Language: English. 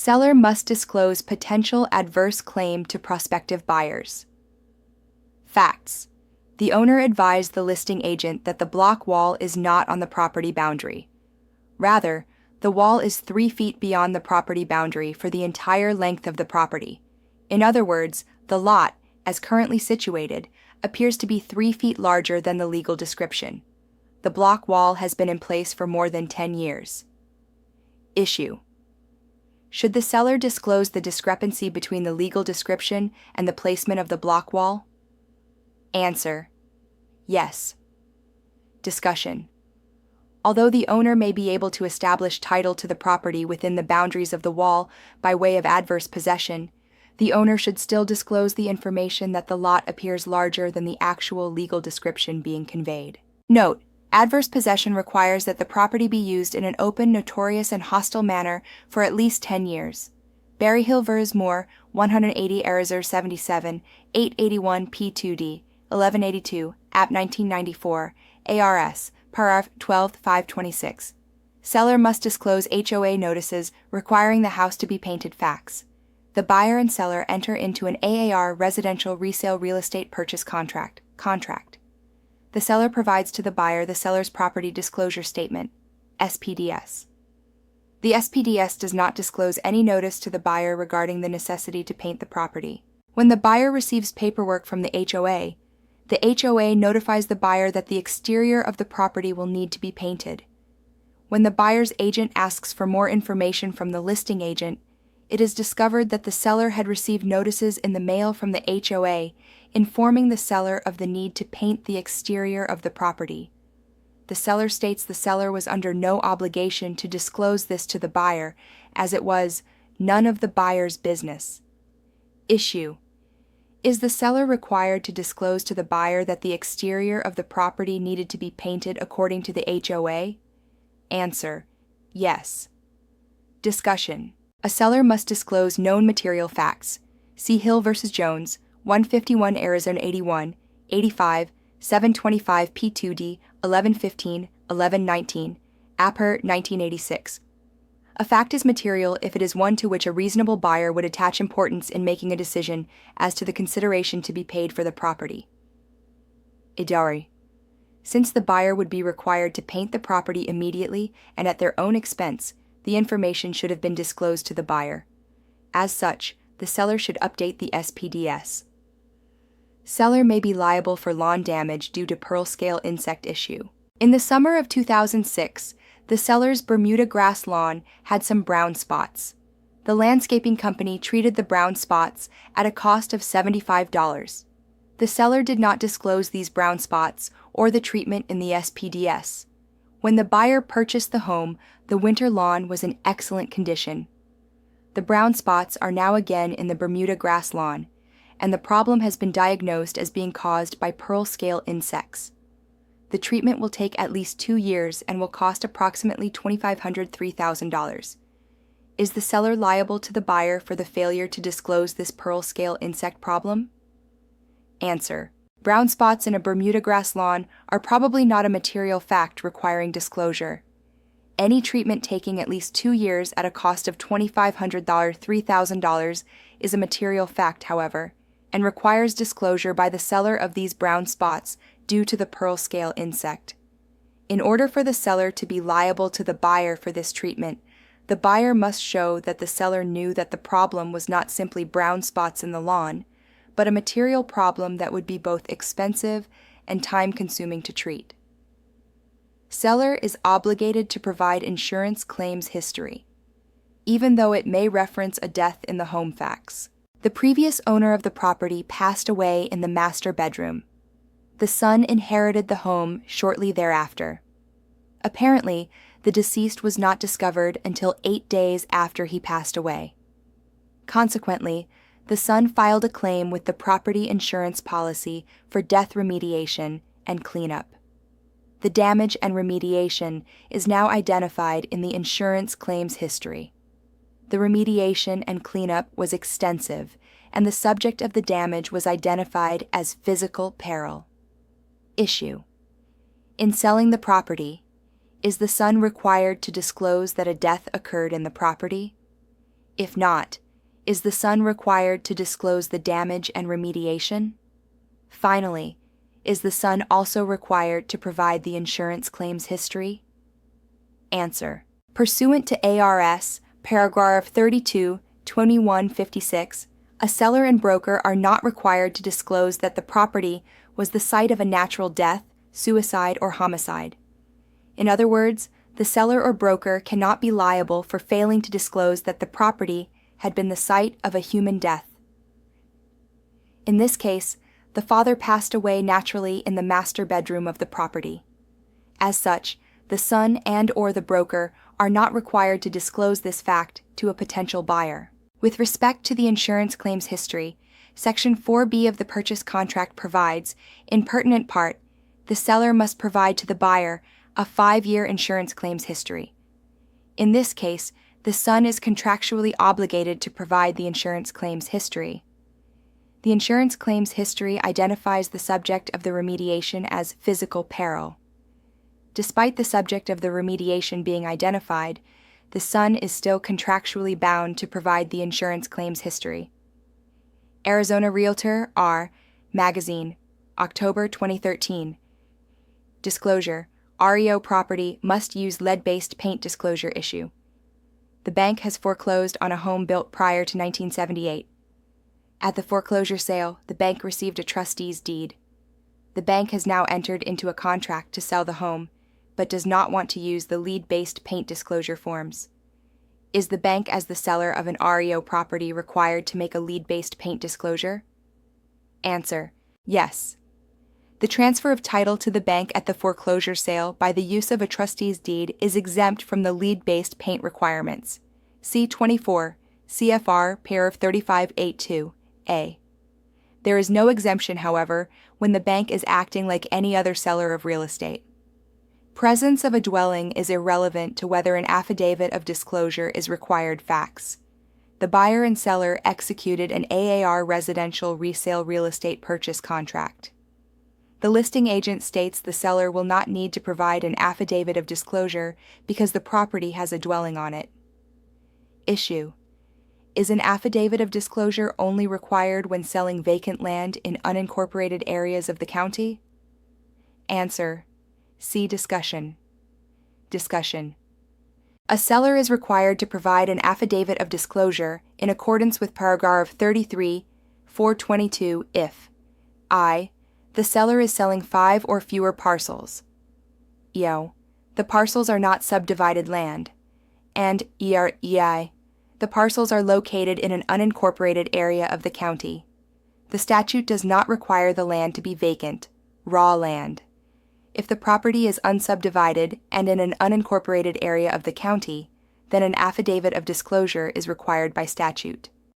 Seller must disclose potential adverse claim to prospective buyers. Facts. The owner advised the listing agent that the block wall is not on the property boundary. Rather, the wall is 3 feet beyond the property boundary for the entire length of the property. In other words, the lot, as currently situated, appears to be 3 feet larger than the legal description. The block wall has been in place for more than 10 years. Issue. Should the seller disclose the discrepancy between the legal description and the placement of the block wall? Answer. Yes. Discussion. Although the owner may be able to establish title to the property within the boundaries of the wall by way of adverse possession, the owner should still disclose the information that the lot appears larger than the actual legal description being conveyed. Note: adverse possession requires that the property be used in an open, notorious, and hostile manner for at least 10 years. Berryhill vs. Moore, 180 Arizar 77, 881 P2D, 1182, App 1994, ARS, Paragraph 12-526. Seller must disclose HOA notices requiring the house to be painted. Facts. The buyer and seller enter into an AAR residential resale real estate purchase contract. The seller provides to the buyer the seller's property disclosure statement, SPDS. The SPDS does not disclose any notice to the buyer regarding the necessity to paint the property. When the buyer receives paperwork from the HOA notifies the buyer that the exterior of the property will need to be painted. When the buyer's agent asks for more information from the listing agent, it is discovered that the seller had received notices in the mail from the HOA informing the seller of the need to paint the exterior of the property. The seller states the seller was under no obligation to disclose this to the buyer, as it was none of the buyer's business. Issue. Is the seller required to disclose to the buyer that the exterior of the property needed to be painted according to the HOA? Answer. Yes. Discussion. A seller must disclose known material facts. See Hill v. Jones, 151 Arizona 81, 85, 725 P2D, 1115, 1119, Apper 1986. A fact is material if it is one to which a reasonable buyer would attach importance in making a decision as to the consideration to be paid for the property. Idari. Since the buyer would be required to paint the property immediately and at their own expense, the information should have been disclosed to the buyer. As such, the seller should update the SPDS. Seller may be liable for lawn damage due to pearl scale insect issue. In the summer of 2006, the seller's Bermuda grass lawn had some brown spots. The landscaping company treated the brown spots at a cost of $75. The seller did not disclose these brown spots or the treatment in the SPDS. When the buyer purchased the home, the winter lawn was in excellent condition. The brown spots are now again in the Bermuda grass lawn, and the problem has been diagnosed as being caused by pearl scale insects. The treatment will take at least 2 years and will cost approximately $2,500–$3,000. Is the seller liable to the buyer for the failure to disclose this pearl scale insect problem? Answer. Brown spots in a Bermuda grass lawn are probably not a material fact requiring disclosure. Any treatment taking at least 2 years at a cost of $2,500–$3,000 is a material fact, however, and requires disclosure by the seller of these brown spots due to the pearl scale insect. In order for the seller to be liable to the buyer for this treatment, the buyer must show that the seller knew that the problem was not simply brown spots in the lawn, but a material problem that would be both expensive and time-consuming to treat. Seller is obligated to provide insurance claims history, even though it may reference a death in the home facts. The previous owner of the property passed away in the master bedroom. The son inherited the home shortly thereafter. Apparently, the deceased was not discovered until 8 days after he passed away. Consequently, the son filed a claim with the property insurance policy for death remediation and cleanup. The damage and remediation is now identified in the insurance claims history. The remediation and cleanup was extensive, and the subject of the damage was identified as physical peril. Issue. In selling the property, is the son required to disclose that a death occurred in the property? If not, is the son required to disclose the damage and remediation? Finally, is the son also required to provide the insurance claims history? Answer. Pursuant to ARS, paragraph 32-2156, a seller and broker are not required to disclose that the property was the site of a natural death, suicide, or homicide. In other words, the seller or broker cannot be liable for failing to disclose that the property had been the site of a human death. In this case, the father passed away naturally in the master bedroom of the property. As such, the son and/or the broker are not required to disclose this fact to a potential buyer. With respect to the insurance claims history, Section 4B of the purchase contract provides, in pertinent part, the seller must provide to the buyer a 5-year insurance claims history. In this case, the son is contractually obligated to provide the insurance claims history. The insurance claims history identifies the subject of the remediation as physical peril. Despite the subject of the remediation being identified, the son is still contractually bound to provide the insurance claims history. Arizona Realtor, R. Magazine, October 2013. Disclosure: REO property must use lead-based paint disclosure issue. The bank has foreclosed on a home built prior to 1978. At the foreclosure sale, the bank received a trustee's deed. The bank has now entered into a contract to sell the home, but does not want to use the lead-based paint disclosure forms. Is the bank, as the seller of an REO property, required to make a lead-based paint disclosure? Answer: yes. The transfer of title to the bank at the foreclosure sale by the use of a trustee's deed is exempt from the lead-based paint requirements. See 24 CFR Paragraph 3582A. There is no exemption, however, when the bank is acting like any other seller of real estate. Presence of a dwelling is irrelevant to whether an affidavit of disclosure is required facts. The buyer and seller executed an AAR residential resale real estate purchase contract. The listing agent states the seller will not need to provide an affidavit of disclosure because the property has a dwelling on it. Issue: is an affidavit of disclosure only required when selling vacant land in unincorporated areas of the county? Answer: see discussion. Discussion. A seller is required to provide an affidavit of disclosure in accordance with paragraph 33-422 if I. The seller is selling 5 or fewer parcels. The parcels are not subdivided land. And EI. The parcels are located in an unincorporated area of the county. The statute does not require the land to be vacant, raw land. If the property is unsubdivided and in an unincorporated area of the county, then an affidavit of disclosure is required by statute.